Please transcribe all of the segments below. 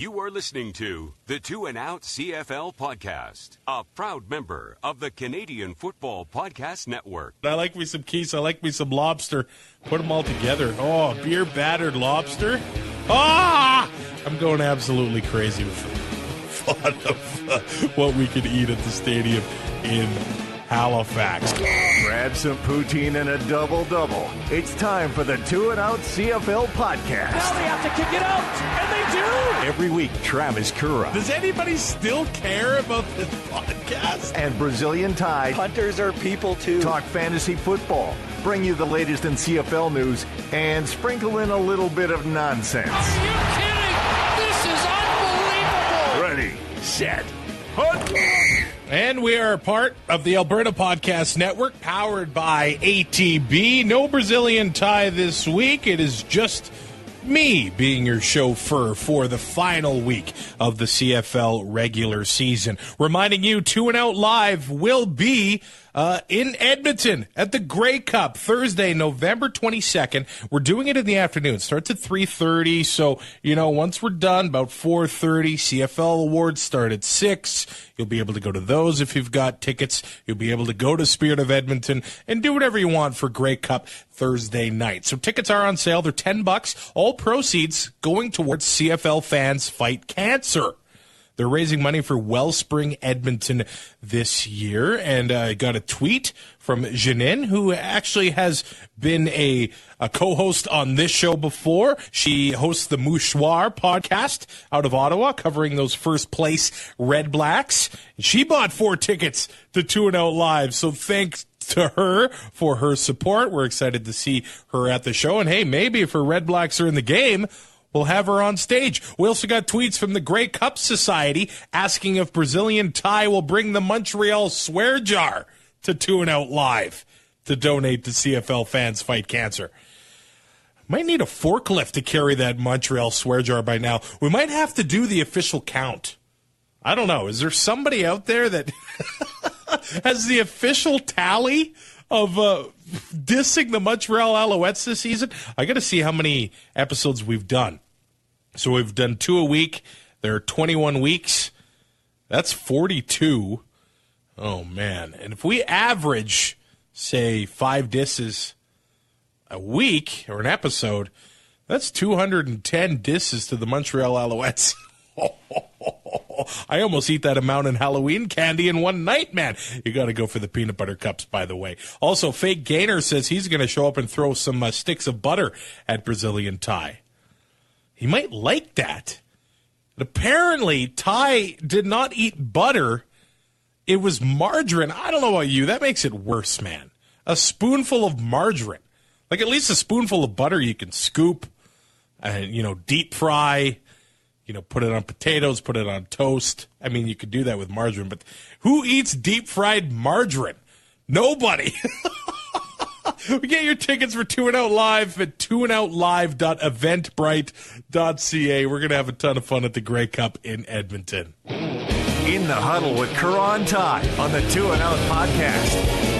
You are listening to the Two and Out CFL podcast, a proud member of the Canadian Football Podcast Network. I like me some Keys. I like me some lobster. Put them all together. Oh, beer battered lobster. Ah! I'm going absolutely crazy with the thought of what we could eat at the stadium in Halifax. Grab some poutine and a double-double. It's time for the Two and Out CFL podcast. Now they have to kick it out, and they do! Every week, Travis Currah. Does anybody still care about this podcast? And Brazilian Tide. Punters are people, too. Talk fantasy football, bring you the latest in CFL news, and sprinkle in a little bit of nonsense. Are you kidding? This is unbelievable! Ready, set, hunt! And we are a part of the Alberta Podcast Network, powered by ATB. No Brazilian tie this week. It is just me being your chauffeur for the final week of the CFL regular season. Reminding you, Two and Out Live will be in Edmonton at the Grey Cup, Thursday, November 22nd. We're doing it in the afternoon. It starts at 3:30, so, once we're done, about 4:30, CFL awards start at 6. You'll be able to go to those if you've got tickets. You'll be able to go to Spirit of Edmonton and do whatever you want for Grey Cup Thursday night. So tickets are on sale. They're $10. All proceeds going towards CFL Fans Fight Cancer. They're raising money for Wellspring Edmonton this year. And I got a tweet from Janine, who actually has been a co-host on this show before. She hosts the Mouchoir podcast out of Ottawa, covering those first place Red Blacks. She bought 4 tickets to Two and Out Live. So thanks to her for her support. We're excited to see her at the show. And hey, maybe if her Red Blacks are in the game, we'll have her on stage. We also got tweets from the Grey Cup Society asking if Brazilian Tie will bring the Montreal swear jar to Two and Out Live to donate to CFL Fans Fight Cancer. Might need a forklift to carry that Montreal swear jar by now. We might have to do the official count. I don't know. Is there somebody out there that has the official tally of dissing the Montreal Alouettes this season? I got to see how many episodes we've done. So we've done 2 a week. There are 21 weeks. That's 42. Oh, man. And if we average, say, 5 disses a week or an episode, that's 210 disses to the Montreal Alouettes. I almost eat that amount in Halloween candy in one night, man. You got to go for the peanut butter cups, by the way. Also, Fake Gainer says he's going to show up and throw some sticks of butter at Brazilian Tie. He might like that. But apparently, Ty did not eat butter. It was margarine. I don't know about you. That makes it worse, man. A spoonful of margarine. Like, at least a spoonful of butter you can scoop and, deep fry. Put it on potatoes, put it on toast. I mean, you could do that with margarine, but who eats deep-fried margarine? Nobody. Get your tickets for Two and Out Live at twoandoutlive.eventbrite.ca. We're going to have a ton of fun at the Grey Cup in Edmonton. In the Huddle with Currah and Ty on the Two and Out podcast.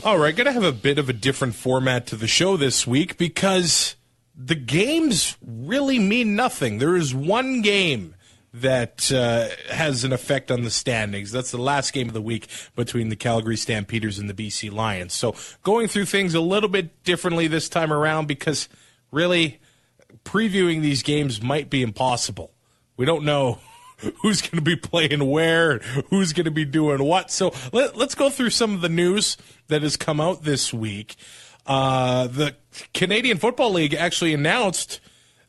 All right, going to have a bit of a different format to the show this week because the games really mean nothing. There is one game that has an effect on the standings. That's the last game of the week between the Calgary Stampeders and the BC Lions. So going through things a little bit differently this time around because really previewing these games might be impossible. We don't know who's going to be playing where, who's going to be doing what. So let's go through some of the news that has come out this week. The Canadian Football League actually announced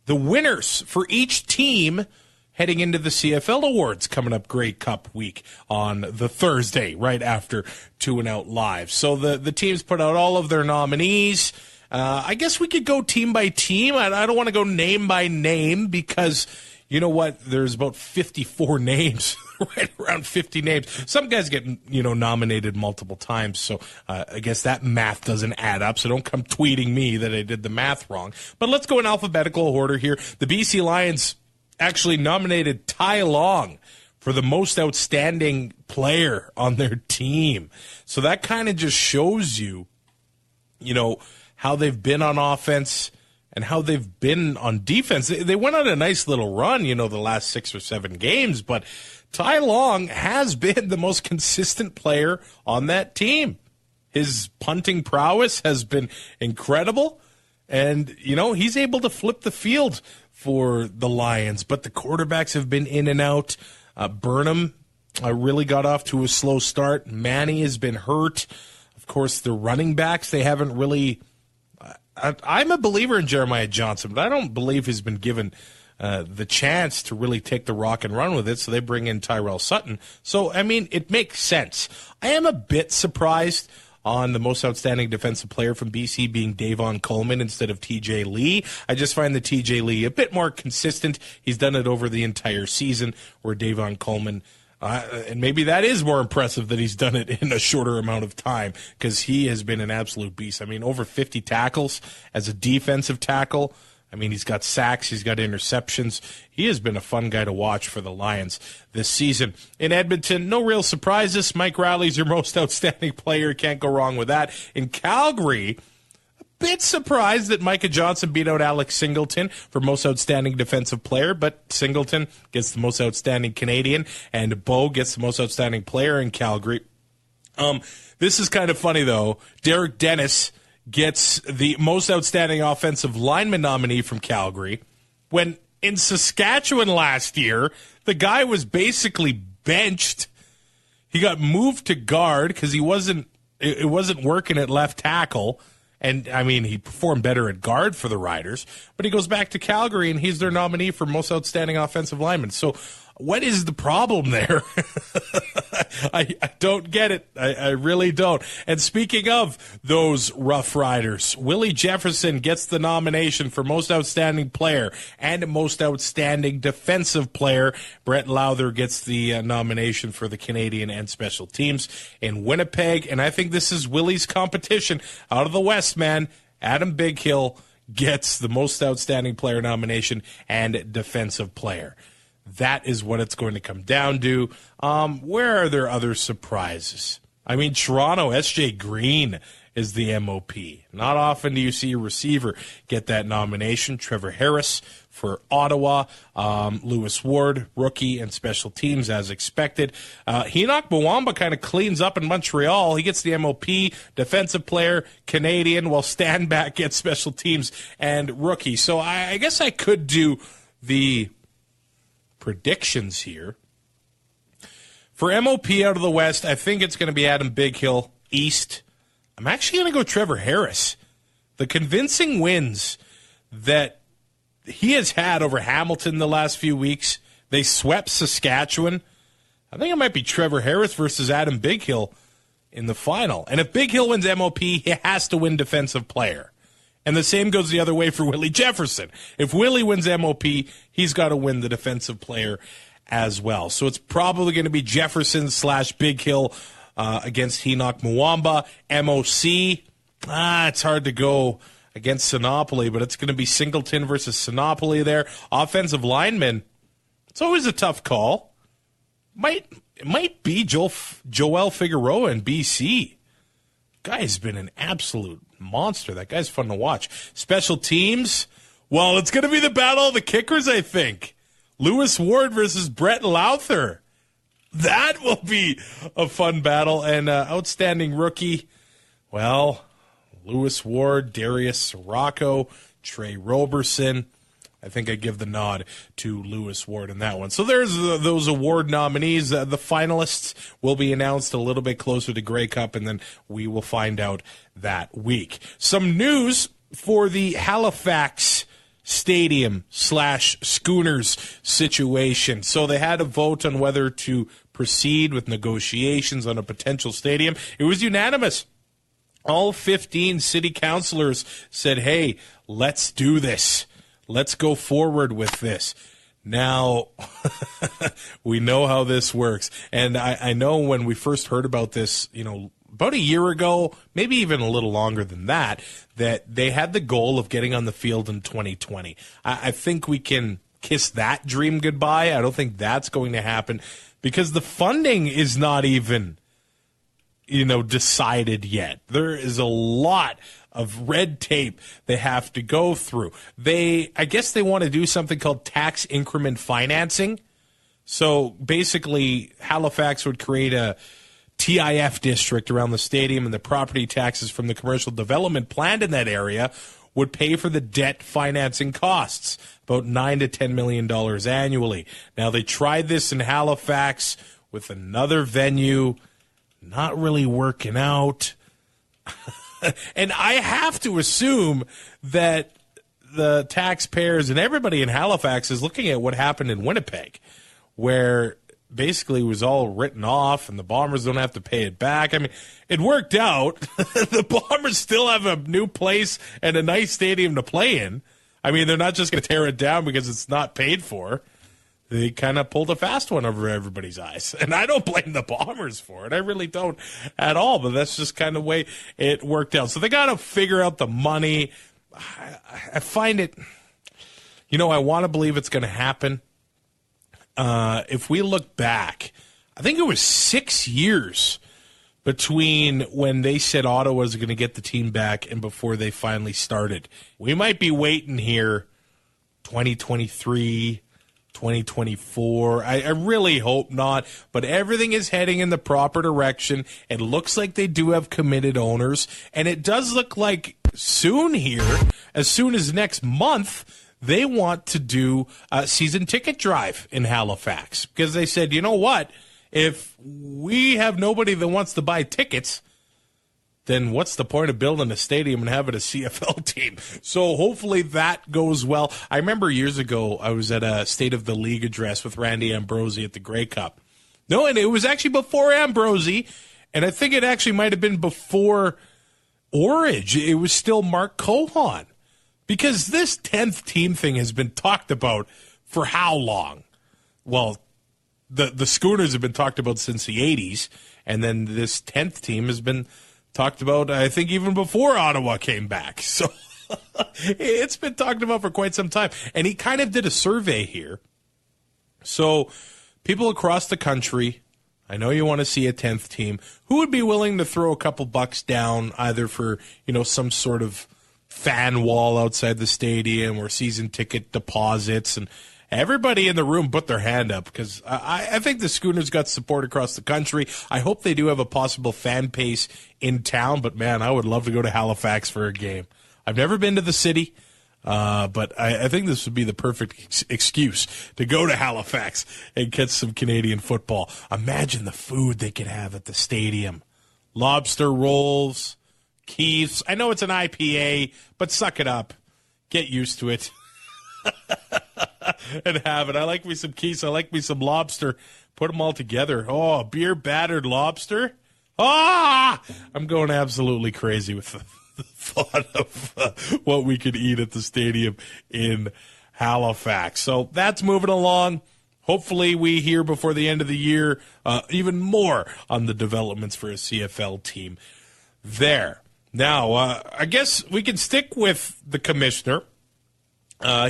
the winners for each team heading into the CFL Awards coming up Grey Cup week on the Thursday, right after Two and Out Live. So the teams put out all of their nominees. I guess we could go team by team. I don't want to go name by name because you know what? There's about 54 names, right around 50 names. Some guys get, nominated multiple times, so I guess that math doesn't add up, so don't come tweeting me that I did the math wrong. But let's go in alphabetical order here. The BC Lions actually nominated Ty Long for the most outstanding player on their team. So that kind of just shows you, how they've been on offense and how they've been on defense. They went on a nice little run, the last 6 or 7 games, but Ty Long has been the most consistent player on that team. His punting prowess has been incredible, and, he's able to flip the field for the Lions, but the quarterbacks have been in and out. Burnham really got off to a slow start. Manny has been hurt. Of course, the running backs, they haven't really... I'm a believer in Jeremiah Johnson, but I don't believe he's been given the chance to really take the rock and run with it, so they bring in Tyrell Sutton. So, it makes sense. I am a bit surprised on the most outstanding defensive player from BC being Davon Coleman instead of TJ Lee. I just find the TJ Lee a bit more consistent. He's done it over the entire season, where Davon Coleman... and maybe that is more impressive that he's done it in a shorter amount of time, because he has been an absolute beast. Over 50 tackles as a defensive tackle. He's got sacks, he's got interceptions. He has been a fun guy to watch for the Lions this season. In Edmonton, no real surprises. Mike Riley's your most outstanding player. Can't go wrong with that. In Calgary, bit surprised that Micah Johnson beat out Alex Singleton for most outstanding defensive player, but Singleton gets the most outstanding Canadian, and Bo gets the most outstanding player in Calgary. This is kind of funny, though. Derek Dennis gets the most outstanding offensive lineman nominee from Calgary, when in Saskatchewan last year, the guy was basically benched. He got moved to guard because it wasn't working at left tackle. And, he performed better at guard for the Riders. But he goes back to Calgary, and he's their nominee for most outstanding offensive lineman. So what is the problem there? I don't get it. I really don't. And speaking of those Rough Riders, Willie Jefferson gets the nomination for most outstanding player and most outstanding defensive player. Brett Lowther gets the nomination for the Canadian and special teams in Winnipeg. And I think this is Willie's competition out of the West, man. Adam Bighill gets the most outstanding player nomination and defensive player. That is what it's going to come down to. Where are there other surprises? Toronto, S.J. Green is the MOP. Not often do you see a receiver get that nomination. Trevor Harris for Ottawa. Lewis Ward, rookie and special teams as expected. Enoch Mwamba kind of cleans up in Montreal. He gets the MOP, defensive player, Canadian, while Stanback gets special teams and rookie. So I guess I could do the predictions here. For MOP out of the West, I think it's going to be Adam Bighill. East, I'm actually going to go Trevor Harris. The convincing wins that he has had over Hamilton the last few weeks, they swept Saskatchewan. I think it might be Trevor Harris versus Adam Bighill in the final. And if Bighill wins MOP, he has to win defensive player. And the same goes the other way for Willie Jefferson. If Willie wins MOP, he's got to win the defensive player as well. So it's probably going to be Jefferson / Bighill against Enoch Mwamba. MOC, it's hard to go against Sinopoli, but it's going to be Singleton versus Sinopoli there. Offensive lineman, it's always a tough call. It might be Joel Figueroa in BC. Guy's been an absolute monster. That guy's fun to watch. Special teams, well, it's going to be the battle of the kickers, I think. Lewis Ward versus Brett Lowther. That will be a fun battle. And outstanding rookie, well, Lewis Ward, Darius Sirocco, Trey Roberson. I think I give the nod to Lewis Ward in that one. So there's those award nominees. The finalists will be announced a little bit closer to Grey Cup, and then we will find out that week. Some news for the Halifax Stadium / Schooners situation. So they had a vote on whether to proceed with negotiations on a potential stadium. It was unanimous. All 15 city councilors said, hey, let's do this. Let's go forward with this. Now, we know how this works. And I know when we first heard about this, about a year ago, maybe even a little longer than that they had the goal of getting on the field in 2020. I think we can kiss that dream goodbye. I don't think that's going to happen because the funding is not even decided yet. There is a lot of red tape they have to go through. I guess they want to do something called tax increment financing. So basically, Halifax would create a TIF district around the stadium, and the property taxes from the commercial development planned in that area would pay for the debt financing costs, about $9 to $10 million annually. Now, they tried this in Halifax with another venue, not really working out. And I have to assume that the taxpayers and everybody in Halifax is looking at what happened in Winnipeg, where basically it was all written off and the Bombers don't have to pay it back. I mean, it worked out. The Bombers still have a new place and a nice stadium to play in. I mean, they're not just going to tear it down because it's not paid for. They kind of pulled a fast one over everybody's eyes. And I don't blame the Bombers for it. I really don't at all. But that's just kind of the way it worked out. So they got to figure out the money. I find it, I want to believe it's going to happen. If we look back, I think it was 6 years between when they said Ottawa was going to get the team back and before they finally started. We might be waiting here 2023, 2024. I really hope not, but everything is heading in the proper direction. It looks like they do have committed owners, and it does look like soon here, as soon as next month, they want to do a season ticket drive in Halifax because they said, you know what? If we have nobody that wants to buy tickets, then what's the point of building a stadium and having a CFL team? So hopefully that goes well. I remember years ago I was at a State of the League address with Randy Ambrosie at the Grey Cup. No, and it was actually before Ambrosie, and I think it actually might have been before Orridge. It was still Mark Cohon. Because this 10th team thing has been talked about for how long? Well, the Schooners have been talked about since the 80s, and then this 10th team has been talked about, I think, even before Ottawa came back. So it's been talked about for quite some time. And he kind of did a survey here. So people across the country, I know you want to see a 10th team, who would be willing to throw a couple bucks down either for, some sort of fan wall outside the stadium or season ticket deposits, and everybody in the room put their hand up because I think the Schooners got support across the country. I hope they do have a possible fan base in town, but man, I would love to go to Halifax for a game. I've never been to the city, but I think this would be the perfect excuse to go to Halifax and catch some Canadian football. Imagine the food they could have at the stadium. Lobster rolls, Keith's. I know it's an IPA, but suck it up. Get used to it. And have it. I like me some Keith's. I like me some lobster. Put them all together. Oh, beer battered lobster. Ah! I'm going absolutely crazy with the thought of what we could eat at the stadium in Halifax. So that's moving along. Hopefully we hear before the end of the year even more on the developments for a CFL team there. Now, I guess we can stick with the commissioner.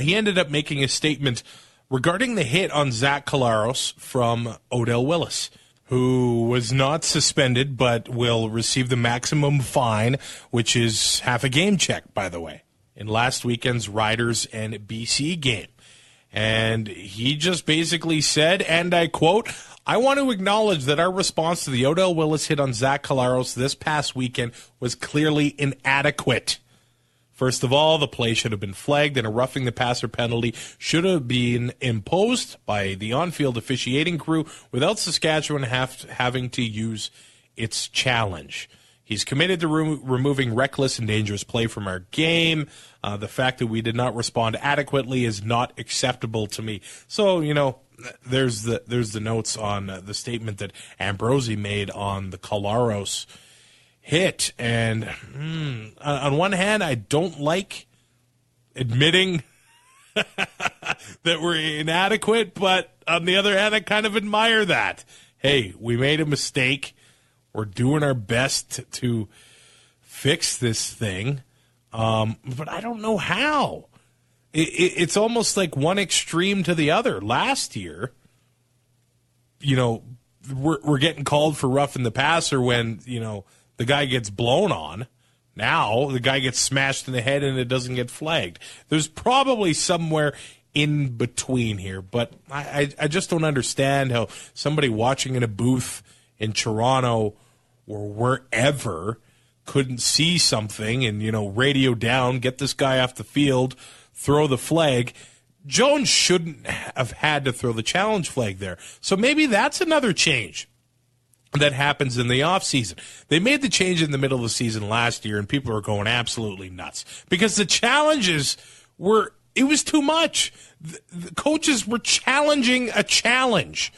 He ended up making a statement regarding the hit on Zach Collaros from Odell Willis, who was not suspended but will receive the maximum fine, which is half a game check, by the way, in last weekend's Riders and BC game. And he just basically said, and I quote, "I want to acknowledge that our response to the Odell Willis hit on Zach Collaros this past weekend was clearly inadequate. First of all, the play should have been flagged and a roughing the passer penalty should have been imposed by the on-field officiating crew without Saskatchewan having to use its challenge. He's committed to removing reckless and dangerous play from our game. The fact that we did not respond adequately is not acceptable to me." So, there's the notes on the statement that Ambrosie made on the Collaros hit. And on one hand, I don't like admitting that we're inadequate, but on the other hand, I kind of admire that. Hey, we made a mistake. We're doing our best to fix this thing, but I don't know how. It's almost like one extreme to the other. Last year, we're getting called for roughing the passer when, the guy gets blown on. Now the guy gets smashed in the head and it doesn't get flagged. There's probably somewhere in between here, but I just don't understand how somebody watching in a booth in Toronto or wherever couldn't see something and, radio down, get this guy off the field, throw the flag. Jones shouldn't have had to throw the challenge flag there. So maybe that's another change that happens in the offseason. They made the change in the middle of the season last year, and people are going absolutely nuts because the challenges it was too much. The coaches were challenging a challenge.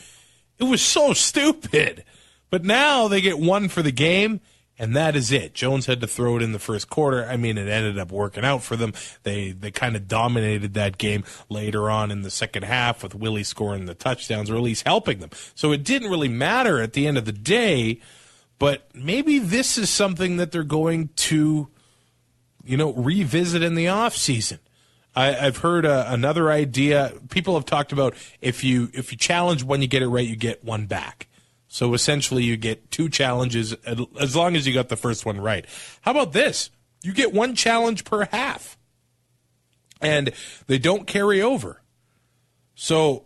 It was so stupid. But now they get one for the game, and that is it. Jones had to throw it in the first quarter. I mean, it ended up working out for them. They kind of dominated that game later on in the second half with Willie scoring the touchdowns, or at least helping them. So it didn't really matter at the end of the day, but maybe this is something that they're going to, revisit in the offseason. I've heard another idea. People have talked about if you challenge one, you get it right, you get one back. So essentially you get two challenges as long as you got the first one right. How about this? You get one challenge per half. And they don't carry over. So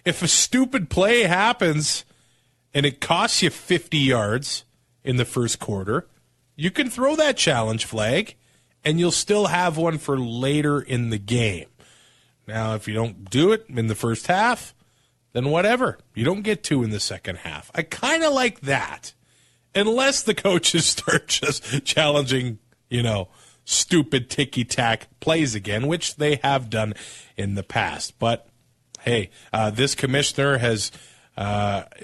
if a stupid play happens and it costs you 50 yards in the first quarter, you can throw that challenge flag and you'll still have one for later in the game. Now, if you don't do it in the first half, then whatever. You don't get two in the second half. I kind of like that. Unless the coaches start just challenging, stupid ticky-tack plays again, which they have done in the past. But, hey, this commissioner has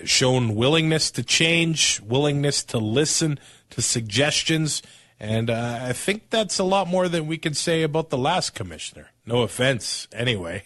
shown willingness to change, willingness to listen to suggestions, and I think that's a lot more than we can say about the last commissioner. No offense, anyway.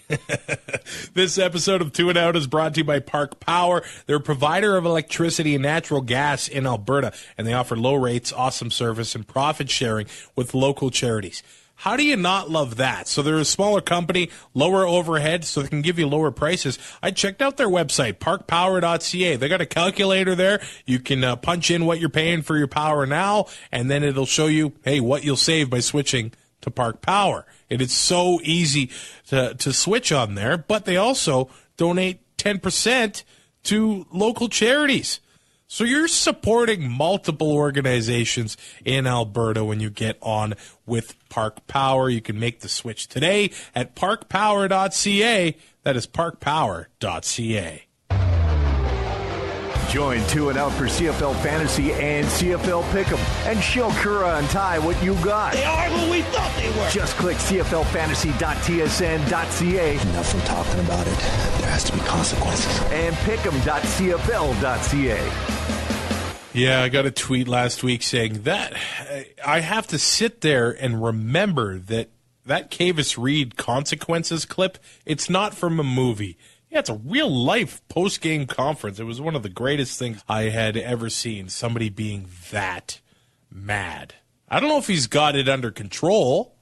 This episode of Two and Out is brought to you by Park Power. They're a provider of electricity and natural gas in Alberta, and they offer low rates, awesome service, and profit sharing with local charities. How do you not love that? So they're a smaller company, lower overhead, so they can give you lower prices. I checked out their website, parkpower.ca. They got a calculator there. You can punch in what you're paying for your power now, and then it'll show you, hey, what you'll save by switching to Park Power. It is so easy to switch on there, but they also donate 10% to local charities. So you're supporting multiple organizations in Alberta when you get on with Park Power. You can make the switch today at parkpower.ca. That is parkpower.ca. Join Two and Out for CFL Fantasy and CFL Pick'em and show Currah and Ty what you got. They are who we thought they were. Just click cflfantasy.tsn.ca. Enough from talking about it. There has to be consequences. And pick'em.cfl.ca. Yeah, I got a tweet last week saying that I have to sit there and remember that Kavis Reed consequences clip, it's not from a movie. Yeah, it's a real-life post-game conference. It was one of the greatest things I had ever seen, somebody being that mad. I don't know if he's got it under control.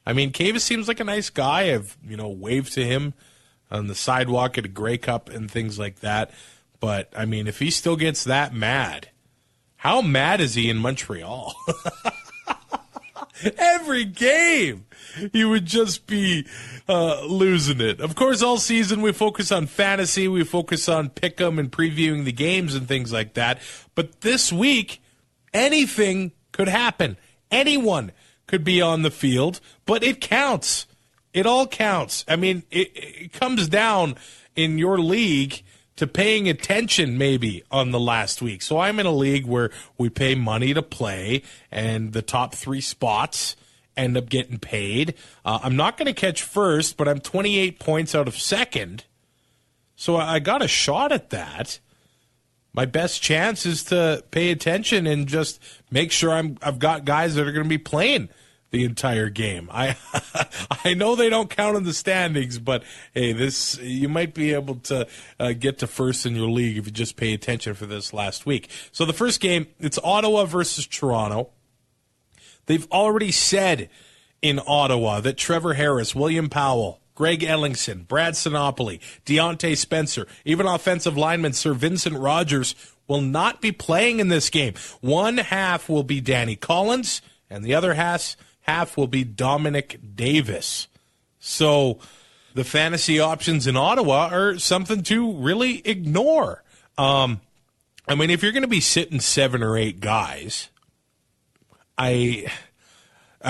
I mean, Kavis seems like a nice guy. I've, waved to him on the sidewalk at a Grey Cup and things like that. But, I mean, if he still gets that mad, how mad is he in Montreal? Every game, he would just be losing it. Of course, all season we focus on fantasy, we focus on pick'em and previewing the games and things like that. But this week, anything could happen. Anyone could be on the field, but it counts. It all counts. I mean, it comes down in your league to paying attention maybe on the last week. So I'm in a league where we pay money to play, and the top 3 spots end up getting paid. I'm not going to catch first, but I'm 28 points out of second. So I got a shot at that. My best chance is to pay attention and just make sure I've got guys that are going to be playing the entire game. I know they don't count in the standings, but hey, you might be able to get to first in your league if you just pay attention for this last week. So the first game, it's Ottawa versus Toronto. They've already said in Ottawa that Trevor Harris, William Powell, Greg Ellingson, Brad Sinopoli, Deontay Spencer, even offensive lineman Sir Vincent Rogers will not be playing in this game. One half will be Danny Collins, and the other half will be Dominic Davis. So the fantasy options in Ottawa are something to really ignore. I mean, if you're going to be sitting 7 or 8 guys, I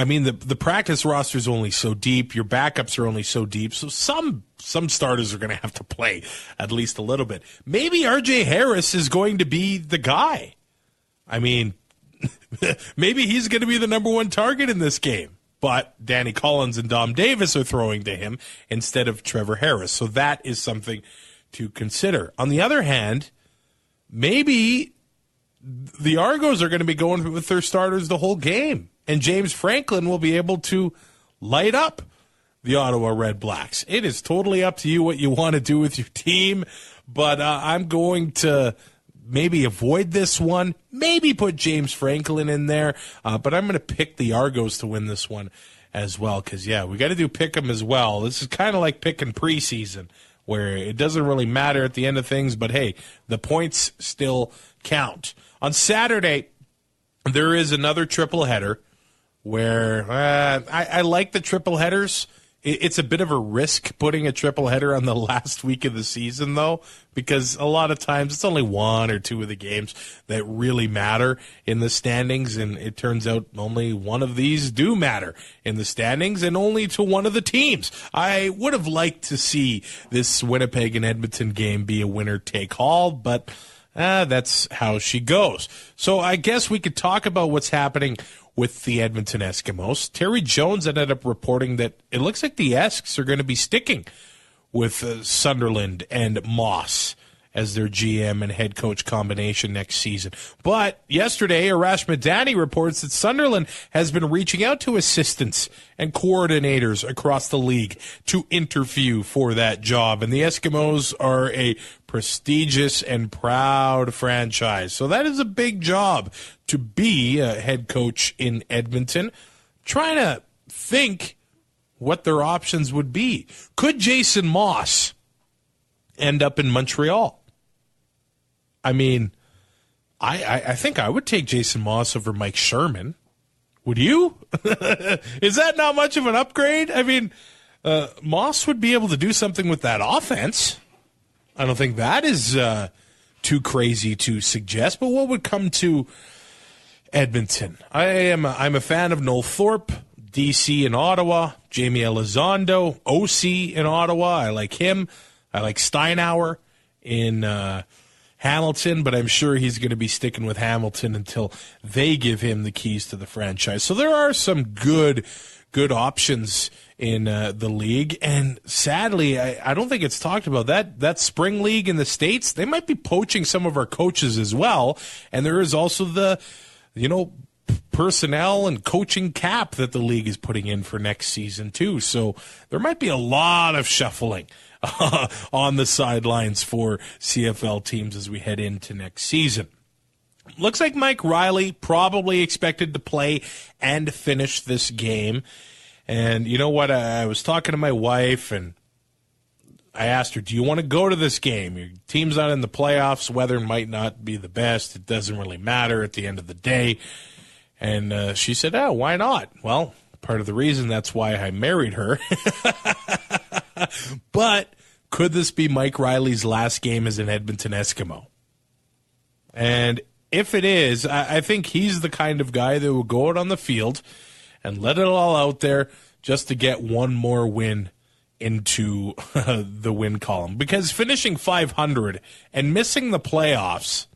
mean, the practice roster is only so deep. Your backups are only so deep. So some starters are going to have to play at least a little bit. Maybe R.J. Harris is going to be the guy. I mean, maybe he's going to be the number one target in this game. But Danny Collins and Dom Davis are throwing to him instead of Trevor Harris. So that is something to consider. On the other hand, maybe the Argos are going to be going with their starters the whole game, and James Franklin will be able to light up the Ottawa Red Blacks. It is totally up to you what you want to do with your team, but I'm going to maybe avoid this one, maybe put James Franklin in there, but I'm going to pick the Argos to win this one as well because, yeah, we got to do pick 'em as well. This is kind of like picking preseason, where it doesn't really matter at the end of things, but hey, the points still count. On Saturday, there is another triple header where I like the triple headers. It's a bit of a risk putting a triple header on the last week of the season, though, because a lot of times it's only 1 or 2 of the games that really matter in the standings, and it turns out only one of these do matter in the standings, and only to one of the teams. I would have liked to see this Winnipeg and Edmonton game be a winner-take-all, but that's how she goes. So I guess we could talk about what's happening with the Edmonton Eskimos. Terry Jones ended up reporting that it looks like the Esks are going to be sticking with Sunderland and Moss as their GM and head coach combination next season. But yesterday, Arash Madani reports that Sunderland has been reaching out to assistants and coordinators across the league to interview for that job. And the Eskimos are a prestigious and proud franchise. So that is a big job to be a head coach in Edmonton. Trying to think what their options would be. Could Jason Moss end up in Montreal? I mean, I think I would take Jason Moss over Mike Sherman. Would you? Is that not much of an upgrade? I mean, Moss would be able to do something with that offense. I don't think that is too crazy to suggest. But what would come to Edmonton? I'm a fan of Noel Thorpe, DC in Ottawa, Jamie Elizondo, OC in Ottawa. I like him. I like Steinauer in Hamilton, but I'm sure he's going to be sticking with Hamilton until they give him the keys to the franchise. So there are some good options in the league, and sadly, I don't think it's talked about that spring league in the States. They might be poaching some of our coaches as well, and there is also the personnel and coaching cap that the league is putting in for next season too. So there might be a lot of shuffling on the sidelines for CFL teams as we head into next season. Looks like Mike Riley probably expected to play and finish this game. And you know what? I was talking to my wife, and I asked her, do you want to go to this game? Your team's not in the playoffs. Weather might not be the best. It doesn't really matter at the end of the day. And she said, oh, why not? Well, part of the reason that's why I married her. But could this be Mike Riley's last game as an Edmonton Eskimo? And if it is, I think he's the kind of guy that will go out on the field and let it all out there just to get one more win into the win column. Because finishing 500 and missing the playoffs,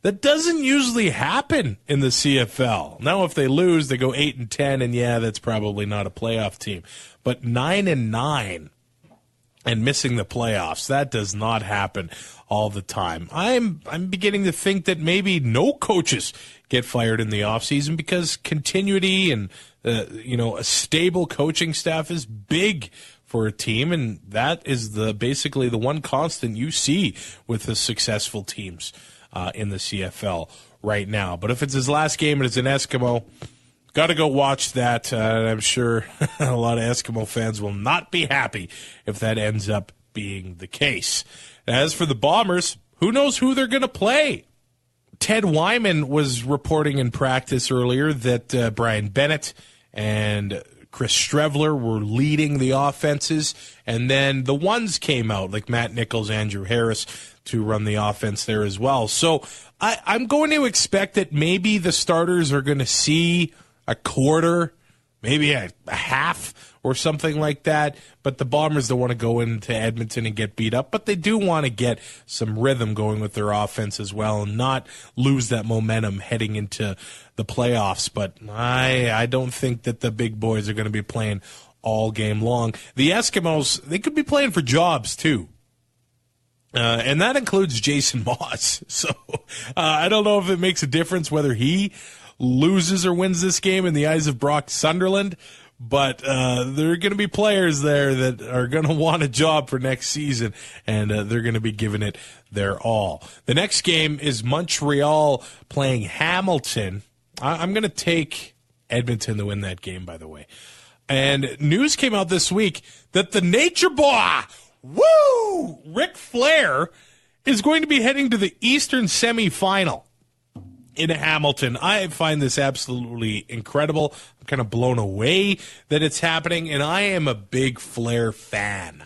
that doesn't usually happen in the CFL. Now, if they lose, they go 8-10, and yeah, that's probably not a playoff team. But 9-9 and missing the playoffs, that does not happen all the time. I'm beginning to think that maybe no coaches get fired in the offseason because continuity and a stable coaching staff is big for a team, and that is basically the one constant you see with the successful teams in the CFL right now. But if it's his last game and it's an Eskimo, got to go watch that. I'm sure a lot of Eskimo fans will not be happy if that ends up being the case. As for the Bombers, who knows who they're going to play? Ted Wyman was reporting in practice earlier that Brian Bennett and Chris Strevler were leading the offenses, and then the ones came out, like Matt Nichols, Andrew Harris, to run the offense there as well. So I'm going to expect that maybe the starters are going to see a quarter, maybe a half or something like that, but the Bombers don't want to go into Edmonton and get beat up, but they do want to get some rhythm going with their offense as well and not lose that momentum heading into the playoffs. But I don't think that the big boys are going to be playing all game long. The Eskimos, they could be playing for jobs too. And that includes Jason Moss. So I don't know if it makes a difference whether he loses or wins this game in the eyes of Brock Sunderland, but there are going to be players there that are going to want a job for next season, and they're going to be giving it their all. The next game is Montreal playing Hamilton. I'm going to take Edmonton to win that game, by the way. And news came out this week that the Nature Boy, Ric Flair, is going to be heading to the Eastern semifinal in Hamilton. I find this absolutely incredible. I'm kind of blown away that it's happening, and I am a big Flair fan.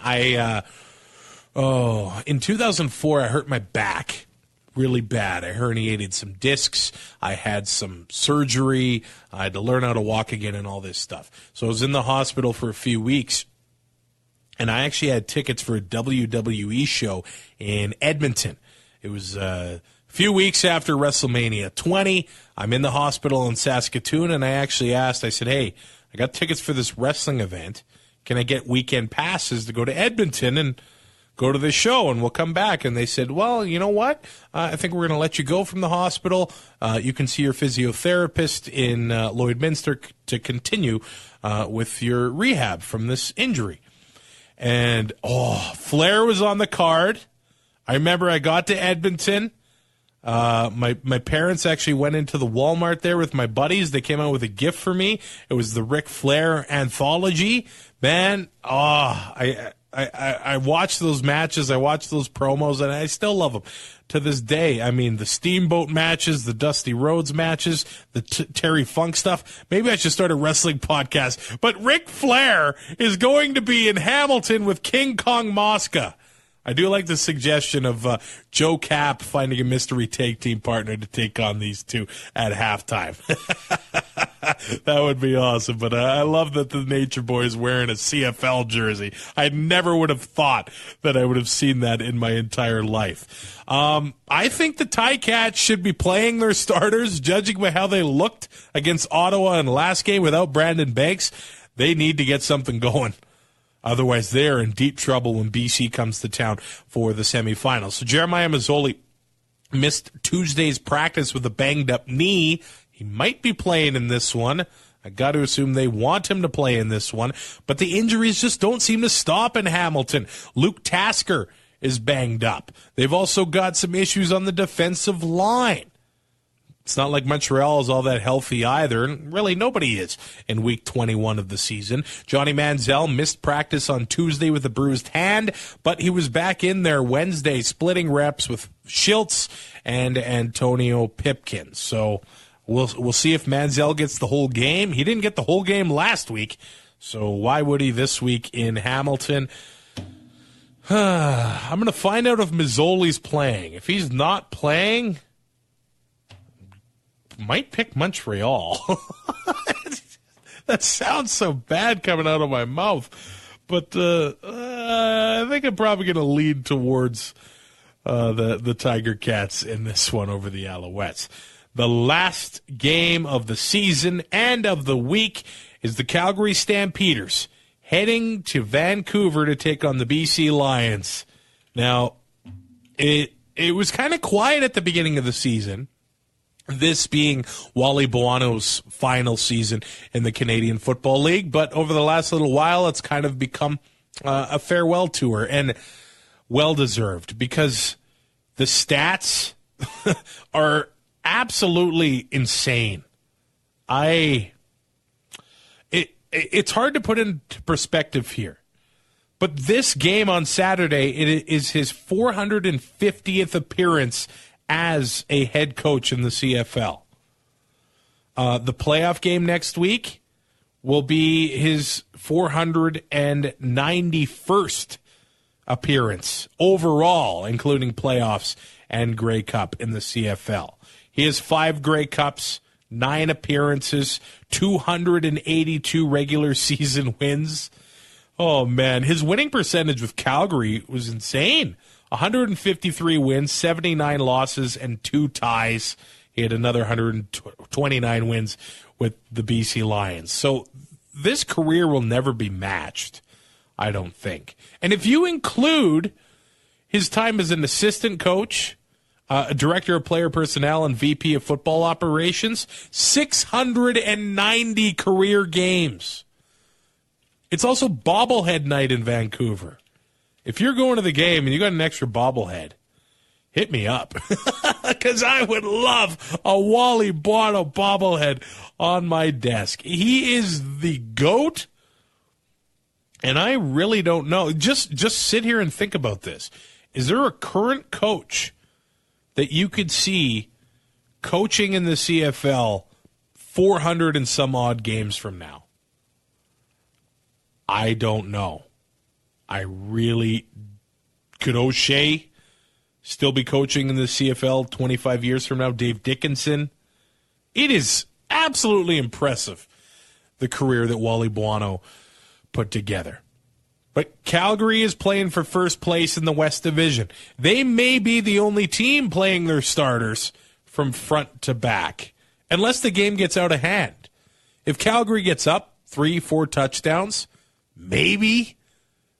In 2004, I hurt my back really bad. I herniated some discs. I had some surgery. I had to learn how to walk again and all this stuff. So I was in the hospital for a few weeks, and I actually had tickets for a WWE show in Edmonton. It was few weeks after WrestleMania 20, I'm in the hospital in Saskatoon, and I actually asked, I said, hey, I got tickets for this wrestling event. Can I get weekend passes to go to Edmonton and go to this show, and we'll come back? And they said, well, you know what? I think we're going to let you go from the hospital. You can see your physiotherapist in Lloydminster to continue with your rehab from this injury. And, Flair was on the card. I remember I got to Edmonton. My parents actually went into the Walmart there with my buddies. They came out with a gift for me. It was the Ric Flair anthology. Man, I watched those matches. I watched those promos, and I still love them to this day. I mean, the Steamboat matches, the Dusty Rhodes matches, the Terry Funk stuff. Maybe I should start a wrestling podcast. But Ric Flair is going to be in Hamilton with King Kong Mosca. I do like the suggestion of Joe Cap finding a mystery tag team partner to take on these two at halftime. That would be awesome. But I love that the Nature Boy is wearing a CFL jersey. I never would have thought that I would have seen that in my entire life. I think the Ticats should be playing their starters, judging by how they looked against Ottawa in the last game without Brandon Banks. They need to get something going. Otherwise, they're in deep trouble when BC comes to town for the semifinals. So Jeremiah Mazzoli missed Tuesday's practice with a banged-up knee. He might be playing in this one. I got to assume they want him to play in this one. But the injuries just don't seem to stop in Hamilton. Luke Tasker is banged up. They've also got some issues on the defensive line. It's not like Montreal is all that healthy either, and really nobody is in Week 21 of the season. Johnny Manziel missed practice on Tuesday with a bruised hand, but he was back in there Wednesday splitting reps with Schiltz and Antonio Pipkin. So we'll see if Manziel gets the whole game. He didn't get the whole game last week, so why would he this week in Hamilton? I'm going to find out if Mazzoli's playing. If he's not playing, might pick Montreal. That sounds so bad coming out of my mouth. But I think I'm probably going to lead towards the Tiger Cats in this one over the Alouettes. The last game of the season and of the week is the Calgary Stampeders heading to Vancouver to take on the BC Lions. Now, it was kind of quiet at the beginning of the season. This being Wally Buono's final season in the Canadian Football League. But over the last little while, it's kind of become a farewell tour, and well-deserved, because the stats are absolutely insane. I it's hard to put into perspective here. But this game on Saturday, it is his 450th appearance as a head coach in the CFL. The playoff game next week will be his 491st appearance overall, including playoffs and Grey Cup in the CFL. He has 5 Grey Cups, 9 appearances, 282 regular season wins. Oh, man. His winning percentage with Calgary was insane. 153 wins, 79 losses, and 2 ties. He had another 129 wins with the BC Lions. So this career will never be matched, I don't think. And if you include his time as an assistant coach, a director of player personnel, and VP of football operations, 690 career games. It's also bobblehead night in Vancouver. If you're going to the game and you got an extra bobblehead, hit me up. Because I would love a Wally Buono bobblehead on my desk. He is the GOAT, and I really don't know. Just sit here and think about this. Is there a current coach that you could see coaching in the CFL 400 and some odd games from now? I don't know. I really could. O'Shea still be coaching in the CFL 25 years from now? Dave Dickinson? It is absolutely impressive, the career that Wally Buono put together. But Calgary is playing for first place in the West Division. They may be the only team playing their starters from front to back, unless the game gets out of hand. If Calgary gets up 3-4 touchdowns, maybe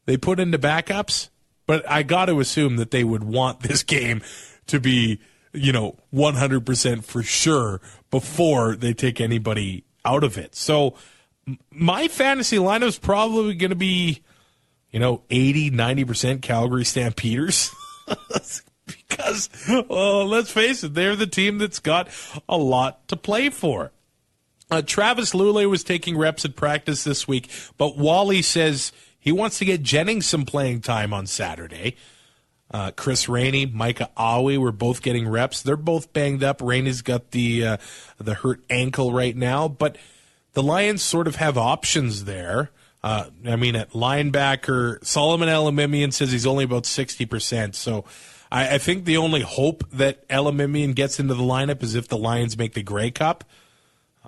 they put into backups, but I got to assume that they would want this game to be, 100% for sure before they take anybody out of it. So my fantasy lineup is probably going to be, 80, 90% Calgary Stampeders. Because, well, let's face it, they're the team that's got a lot to play for. Travis Lulay was taking reps at practice this week, but Wally says he wants to get Jennings some playing time on Saturday. Chris Rainey, Micah Awe were both getting reps. They're both banged up. Rainey's got the hurt ankle right now, but the Lions sort of have options there. At linebacker, Solomon Elamimian says he's only about 60%. So I think the only hope that Elamimian gets into the lineup is if the Lions make the Grey Cup.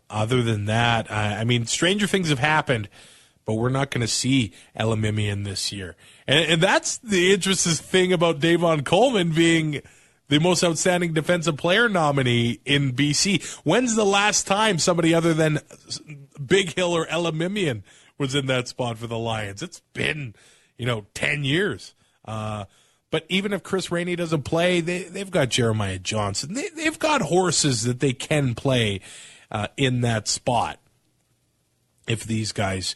Other than that, stranger things have happened, but we're not going to see Elamimian this year. And that's the interesting thing about Davon Coleman being the most outstanding defensive player nominee in BC. When's the last time somebody other than Big Hill or Elamimian was in that spot for the Lions? It's been, 10 years. But even if Chris Rainey doesn't play, they've got Jeremiah Johnson. They've got horses that they can play in that spot if these guys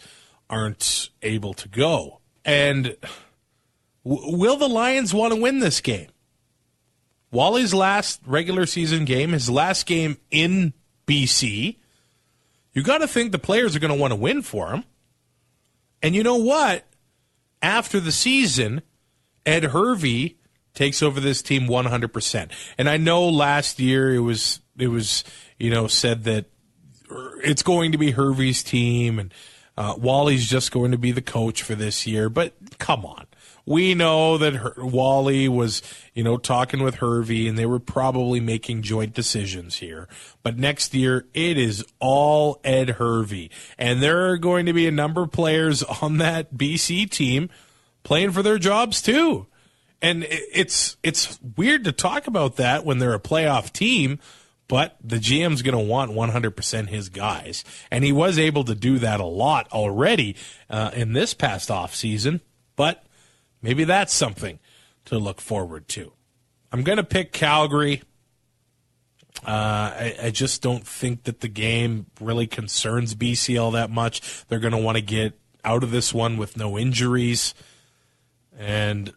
aren't able to go. And will the Lions want to win this game? Wally's last regular season game, his last game in BC, you got to think the players are going to want to win for him. And you know what? After the season, Ed Hervey takes over this team 100%. And I know last year it was said that it's going to be Hervey's team and Wally's just going to be the coach for this year. But come on. We know that Wally was, talking with Hervey, and they were probably making joint decisions here. But next year, it is all Ed Hervey. And there are going to be a number of players on that BC team playing for their jobs too. And it's weird to talk about that when they're a playoff team, but the GM's going to want 100% his guys. And he was able to do that a lot already in this past offseason. But maybe that's something to look forward to. I'm going to pick Calgary. I just don't think that the game really concerns BC all that much. They're going to want to get out of this one with no injuries. And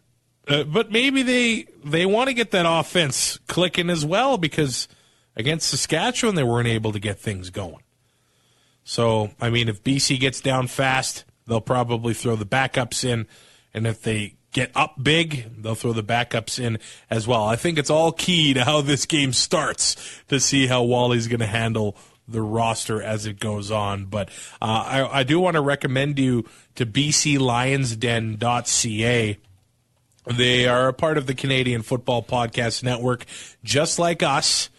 but maybe they want to get that offense clicking as well, because against Saskatchewan they weren't able to get things going. So, I mean, if BC gets down fast, they'll probably throw the backups in. And if they get up big, they'll throw the backups in as well. I think it's all key to how this game starts to see how Wally's going to handle the roster as it goes on. But I do want to recommend you to bclionsden.ca. They are a part of the Canadian Football Podcast Network, just like us.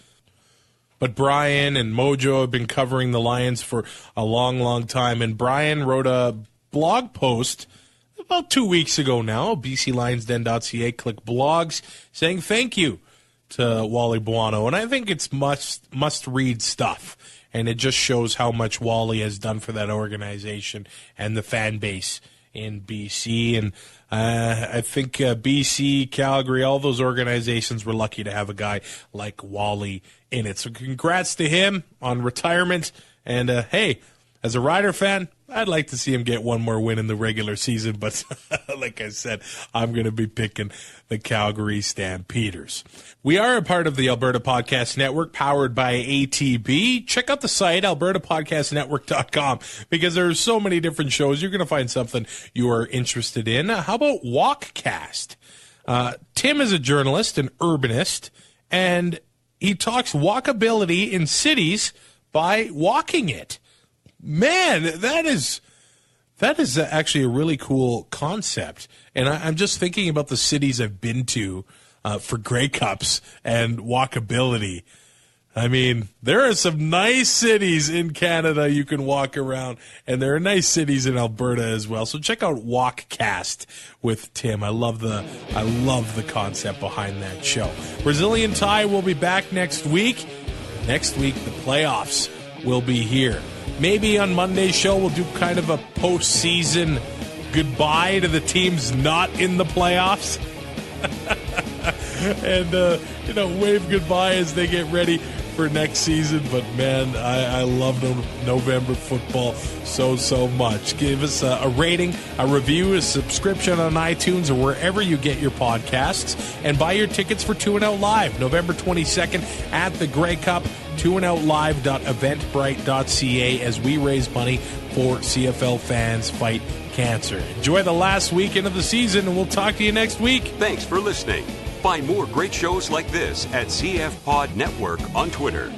But Brian and Mojo have been covering the Lions for a long, long time. And Brian wrote a blog post about 2 weeks ago now, bclionsden.ca, click blogs, saying thank you to Wally Buono. And I think it's must-read stuff. And it just shows how much Wally has done for that organization and the fan base in BC. And I think BC, Calgary, all those organizations were lucky to have a guy like Wally in it. So congrats to him on retirement. And, hey, as a Rider fan, I'd like to see him get one more win in the regular season. But like I said, I'm going to be picking the Calgary Stampeders. We are a part of the Alberta Podcast Network, powered by ATB. Check out the site, albertapodcastnetwork.com, because there's so many different shows. You're going to find something you are interested in. How about Walkcast? Tim is a journalist, an urbanist, and he talks walkability in cities by walking it. Man, that is actually a really cool concept. And I'm just thinking about the cities I've been to for Grey Cups and walkability. I mean, there are some nice cities in Canada you can walk around, and there are nice cities in Alberta as well. So check out Walkcast with Tim. I love the concept behind that show. Brazilian Tie will be back next week. Next week, the playoffs will be here. Maybe on Monday's show we'll do kind of a postseason goodbye to the teams not in the playoffs. And, wave goodbye as they get ready for next season. But, man, I love November football so much. Give us a rating, a review, a subscription on iTunes or wherever you get your podcasts. And buy your tickets for 2 and Out Live, November 22nd at the Grey Cup. 2andoutlive.eventbrite.ca as we raise money for CFL fans fight cancer. Enjoy the last weekend of the season, and we'll talk to you next week. Thanks for listening. Find more great shows like this at CF Pod Network on Twitter.